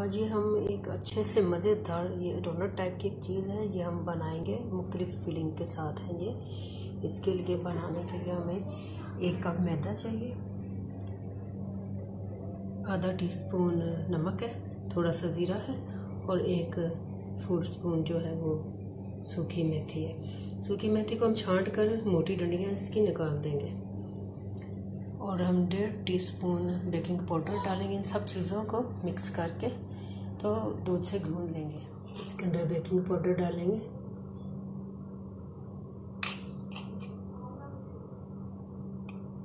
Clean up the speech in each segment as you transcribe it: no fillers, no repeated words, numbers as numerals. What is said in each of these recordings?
आज ये हम एक अच्छे से मज़ेदार ये डोनट टाइप की एक चीज़ है, ये हम बनाएंगे मुख्तलिफ फिलिंग के साथ है ये। इसके लिए बनाने के लिए हमें 1 कप मैदा चाहिए, आधा टीस्पून नमक है, थोड़ा सा ज़ीरा है और 1 फूड स्पून जो है वो सूखी मेथी है। सूखी मेथी को हम छांट कर मोटी डंडियाँ इसकी निकाल देंगे और हम 1.5 टीस्पून बेकिंग पाउडर डालेंगे। इन सब चीज़ों को मिक्स करके तो दूध से गूंद लेंगे। इसके अंदर बेकिंग पाउडर डालेंगे,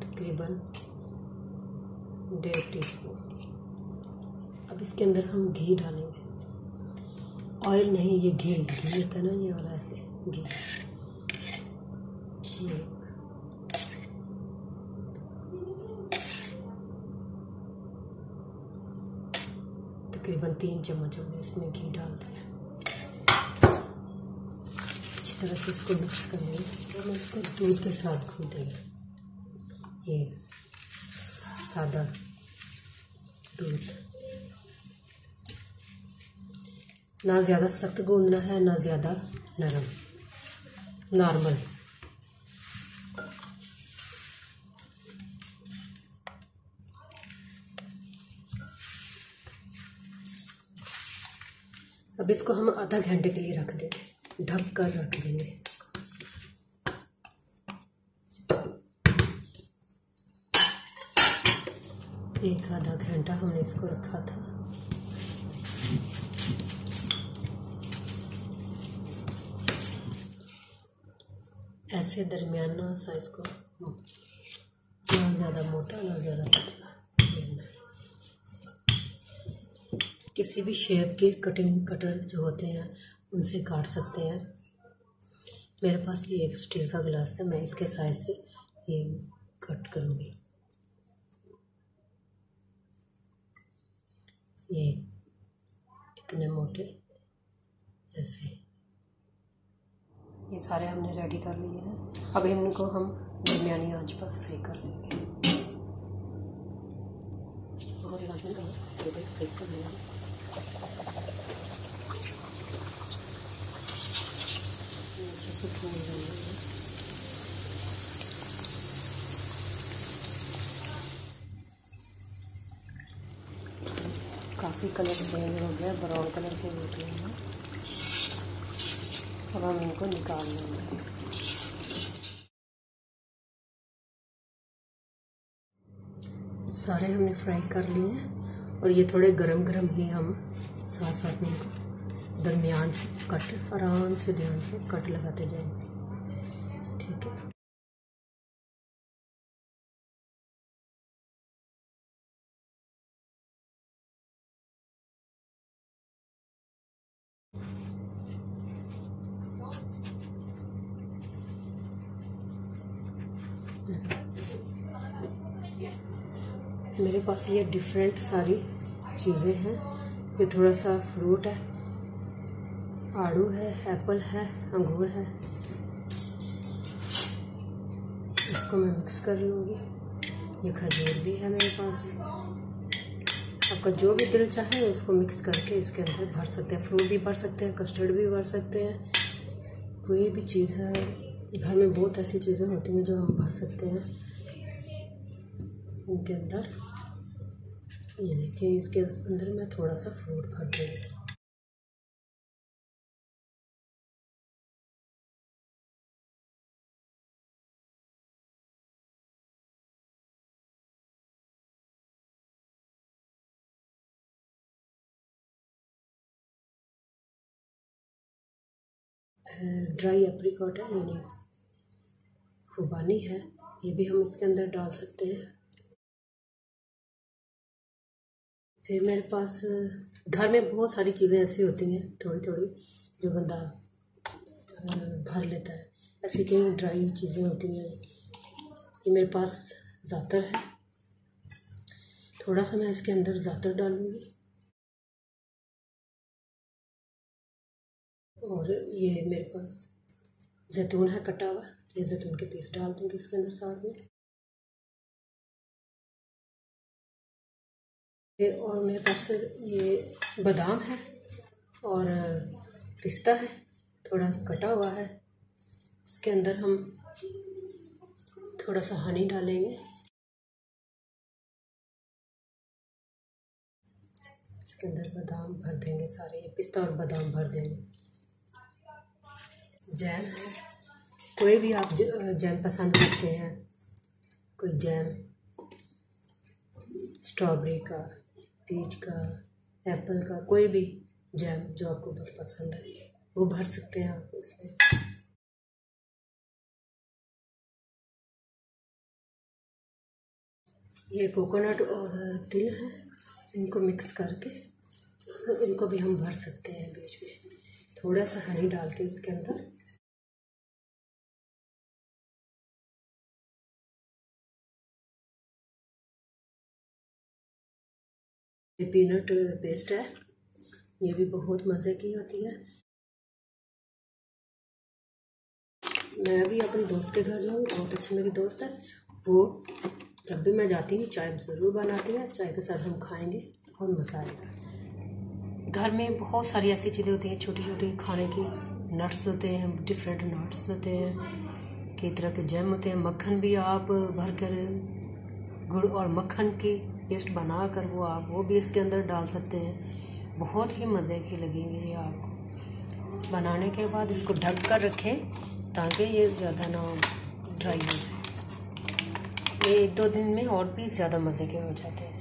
तकरीबन 1.5 टीस्पून। अब इसके अंदर हम घी डालेंगे, ऑयल नहीं, ये घी होता है ना, ये वाला ऐसे घी। तकरीबन 3 चम्मच हमने इसमें घी डाल दिया। अच्छी तरह से इसको मिक्स करेंगे तो हम इसको दूध के साथ गूंदेंगे। ये सादा दूध, ना ज़्यादा सख्त गूंदना है ना ज़्यादा नरम, नॉर्मल। अब इसको हम आधा घंटे के लिए रख देंगे, ढक कर रख देंगे इसको। एक आधा घंटा हमने इसको रखा था। ऐसे दरमियाना साइज को, ना ज़्यादा मोटा ना ज़्यादा पतला। किसी भी शेप के कटर जो होते हैं उनसे काट सकते हैं। मेरे पास ये एक स्टील का गिलास है, मैं इसके साइज से ये कट करूँगी। ये इतने मोटे ऐसे, ये सारे हमने रेडी कर लिए हैं। अब इनको हम दरमियानी आंच पर फ्राई कर लेंगे। अच्छे से भून लेंगे। काफ़ी कलर चेंज हो गया, ब्राउन कलर के हो गए हैं। अब हम इनको निकाल लेंगे। सारे हमने फ्राई कर लिए हैं और ये थोड़े गरम गरम ही हम साथ साथ में इनको दरमियान से कट, आराम से ध्यान से कट लगाते जाएंगे। ठीक है। मेरे पास ये डिफरेंट सारी चीज़ें हैं। ये थोड़ा सा फ्रूट है, आड़ू है, एप्पल है, अंगूर है। इसको मैं मिक्स कर लूँगी। ये खजूर भी है मेरे पास। आपका जो भी दिल चाहे उसको मिक्स करके इसके अंदर भर सकते हैं। फ्रूट भी भर सकते हैं, कस्टर्ड भी भर सकते हैं, कोई भी चीज़ है। घर में बहुत ऐसी चीज़ें होती हैं जो हम भर सकते हैं इनके अंदर। ये देखिए, इसके अंदर मैं थोड़ा सा फ्रूट भर दूँगी। ड्राई एप्रिकॉट है, यानी खुबानी है, ये भी हम इसके अंदर डाल सकते हैं। फिर मेरे पास घर में बहुत सारी चीज़ें ऐसी होती हैं थोड़ी थोड़ी जो बंदा भर लेता है। ऐसी कई ड्राई चीज़ें होती हैं। ये मेरे पास ज़ातर है, थोड़ा सा मैं इसके अंदर ज़ातर डालूँगी और ये मेरे पास जैतून है कटा हुआ, ये जैतून के पीस डाल दूँगी इसके अंदर साथ में। और मेरे पास ये बादाम है और पिस्ता है, थोड़ा कटा हुआ है। इसके अंदर हम थोड़ा सा हनी डालेंगे। इसके अंदर बादाम भर देंगे सारे, ये पिस्ता और बादाम भर देंगे। जैम है, कोई भी आप जैम पसंद करते हैं, कोई जैम स्ट्रॉबेरी का, पीच का, एप्पल का, कोई भी जैम जो आपको बहुत पसंद है वो भर सकते हैं आप इसमें। ये कोकोनट और तिल है, इनको मिक्स करके इनको भी हम भर सकते हैं बीच में, थोड़ा सा हनी डाल के इसके अंदर। ये पीनट पेस्ट है, ये भी बहुत मज़े की होती है। मैं भी अपनी दोस्त के घर जाऊँ, बहुत अच्छी मेरी दोस्त है, वो जब भी मैं जाती हूँ चाय ज़रूर बनाती है, चाय के साथ हम खाएंगे, बहुत मज़ा आएगा। घर में बहुत सारी ऐसी चीज़ें होती हैं छोटी छोटी खाने की, नट्स होते हैं, डिफरेंट नट्स होते हैं, कई तरह के जैम होते हैं, मक्खन भी आप भर कर गुड़ और मक्खन की पेस्ट बना कर वो भी इसके अंदर डाल सकते हैं। बहुत ही मज़े की लगेंगे ये आपको। बनाने के बाद इसको ढक कर रखें ताकि ये ज़्यादा ना ड्राई हो जाए। ये 1-2 दिन में और भी ज़्यादा मज़े के हो जाते हैं।